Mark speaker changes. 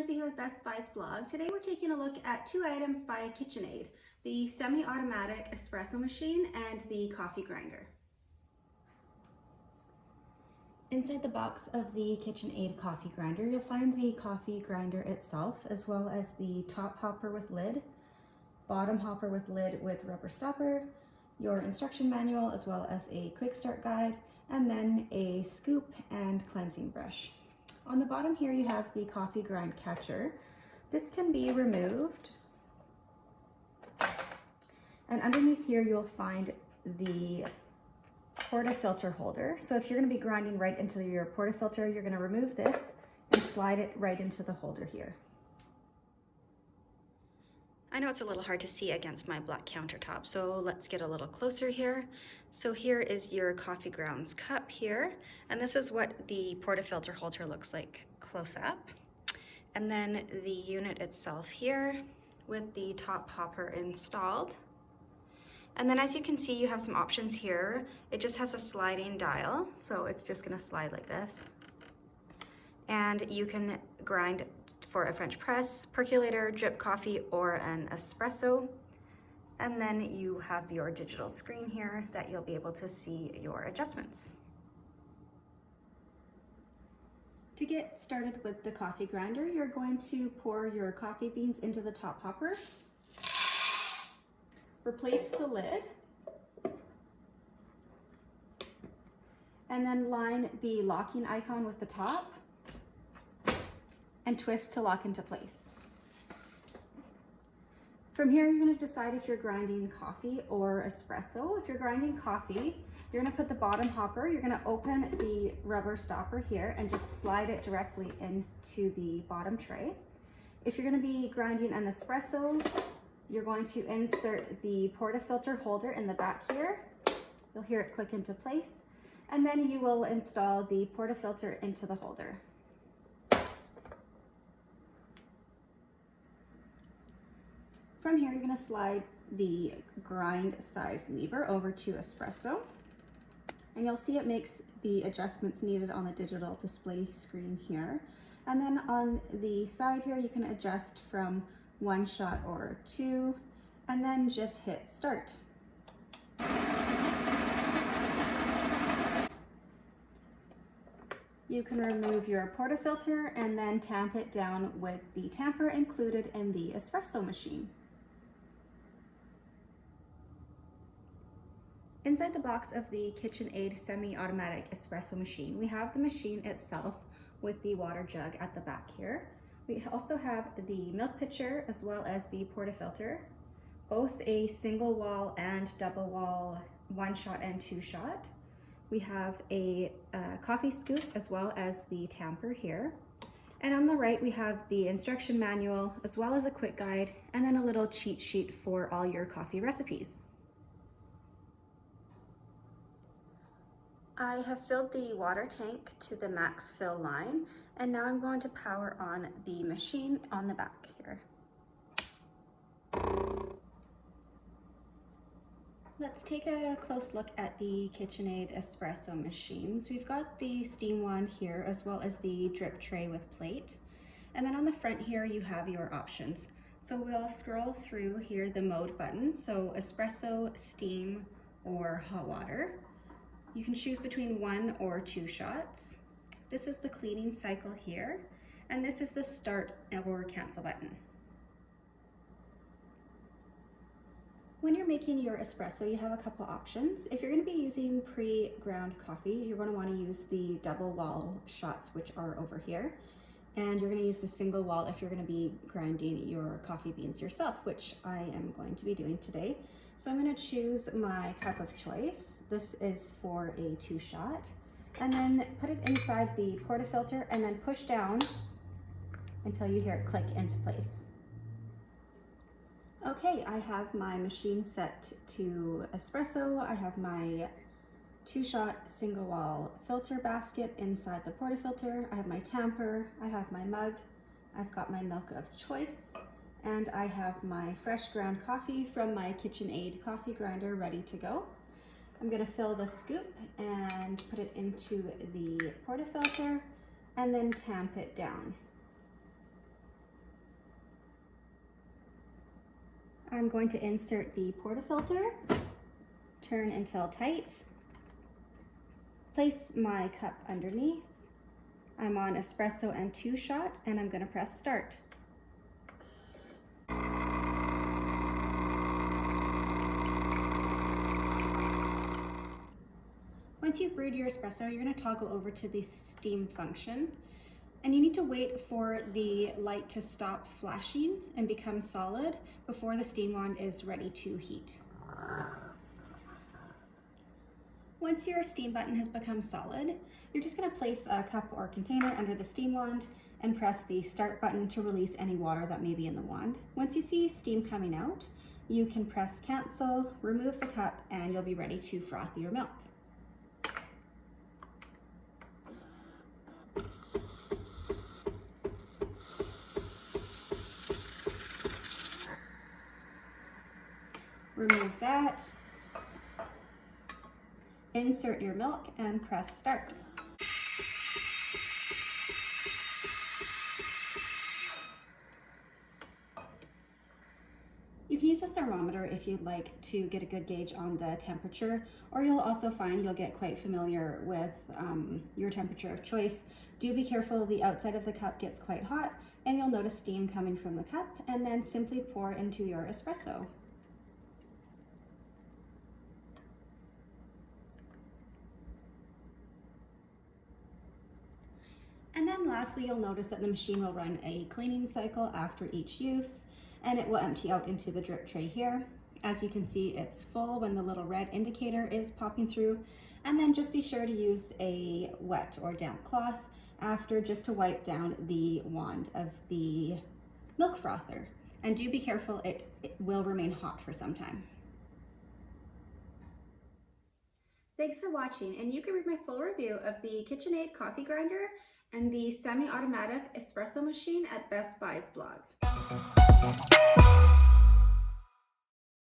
Speaker 1: Lindsay here with Best Buys blog. Today we're taking a look at two items by KitchenAid, the semi-automatic espresso machine and the coffee grinder. Inside the box of the KitchenAid coffee grinder, you'll find the coffee grinder itself, as well as the top hopper with lid, bottom hopper with lid with rubber stopper, your instruction manual, as well as a quick start guide, and then a scoop and cleansing brush. On the bottom here you have the coffee grind catcher. This can be removed, and underneath here you'll find the portafilter holder. So if you're going to be grinding right into your portafilter, you're going to remove this and slide it right into the holder here. I know it's a little hard to see against my black countertop, so let's get a little closer here. So here is your coffee grounds cup here, and this is what the portafilter holder looks like close up. And then the unit itself here with the top hopper installed. And then as you can see, you have some options here. It just has a sliding dial, so it's just gonna slide like this. And you can grind for a French press, percolator, drip coffee, or an espresso. And then you have your digital screen here that you'll be able to see your adjustments. To get started with the coffee grinder, you're going to pour your coffee beans into the top hopper. Replace the lid. And then line the locking icon with the top and twist to lock into place. From here, you're going to decide if you're grinding coffee or espresso. If you're grinding coffee, you're going to put the bottom hopper, you're going to open the rubber stopper here and just slide it directly into the bottom tray. If you're going to be grinding an espresso, you're going to insert the portafilter holder in the back here. You'll hear it click into place, and then you will install the portafilter into the holder. From here, you're going to slide the grind size lever over to espresso, and you'll see it makes the adjustments needed on the digital display screen here. And then on the side here, you can adjust from 1 shot or 2, and then just hit start. You can remove your portafilter and then tamp it down with the tamper included in the espresso machine. Inside the box of the KitchenAid semi-automatic espresso machine, we have the machine itself with the water jug at the back here. We also have the milk pitcher as well as the portafilter, both a single wall and double wall 1 shot and 2 shot. We have a coffee scoop as well as the tamper here. And on the right, we have the instruction manual as well as a quick guide, and then a little cheat sheet for all your coffee recipes. I have filled the water tank to the max fill line, and now I'm going to power on the machine on the back here. Let's take a close look at the KitchenAid espresso machines. We've got the steam one here as well as the drip tray with plate. And then on the front here you have your options. So we'll scroll through here the mode button, so espresso, steam, or hot water. You can choose between 1 or 2 shots. This is the cleaning cycle here, and this is the start or cancel button. When you're making your espresso, you have a couple options. If you're going to be using pre-ground coffee, you're going to want to use the double wall shots, which are over here. And you're going to use the single wall if you're going to be grinding your coffee beans yourself, which I am going to be doing today. So I'm going to choose my cup of choice. This is for a 2 shot. And then put it inside the portafilter and then push down until you hear it click into place. Okay, I have my machine set to espresso. I have my 2 shot single wall filter basket inside the portafilter. I have my tamper, I have my mug, I've got my milk of choice, and I have my fresh ground coffee from my KitchenAid coffee grinder ready to go. I'm going to fill the scoop and put it into the portafilter and then tamp it down. I'm going to insert the portafilter, turn until tight, place my cup underneath. I'm on espresso and 2-shot, and I'm going to press start. Once you've brewed your espresso, you're going to toggle over to the steam function, and you need to wait for the light to stop flashing and become solid before the steam wand is ready to heat. Once your steam button has become solid, you're just going to place a cup or container under the steam wand and press the start button to release any water that may be in the wand. Once you see steam coming out, you can press cancel, remove the cup, and you'll be ready to froth your milk. Remove that, insert your milk, and press start. You can use a thermometer if you'd like to get a good gauge on the temperature, or you'll also find you'll get quite familiar with your temperature of choice. Do be careful, the outside of the cup gets quite hot, and you'll notice steam coming from the cup, and then simply pour into your espresso. And then lastly, you'll notice that the machine will run a cleaning cycle after each use, and it will empty out into the drip tray here. As you can see, it's full when the little red indicator is popping through. And then just be sure to use a wet or damp cloth after, just to wipe down the wand of the milk frother. And do be careful, it will remain hot for some time. Thanks for watching, and you can read my full review of the KitchenAid coffee grinder and the semi-automatic espresso machine at Best Buy's blog.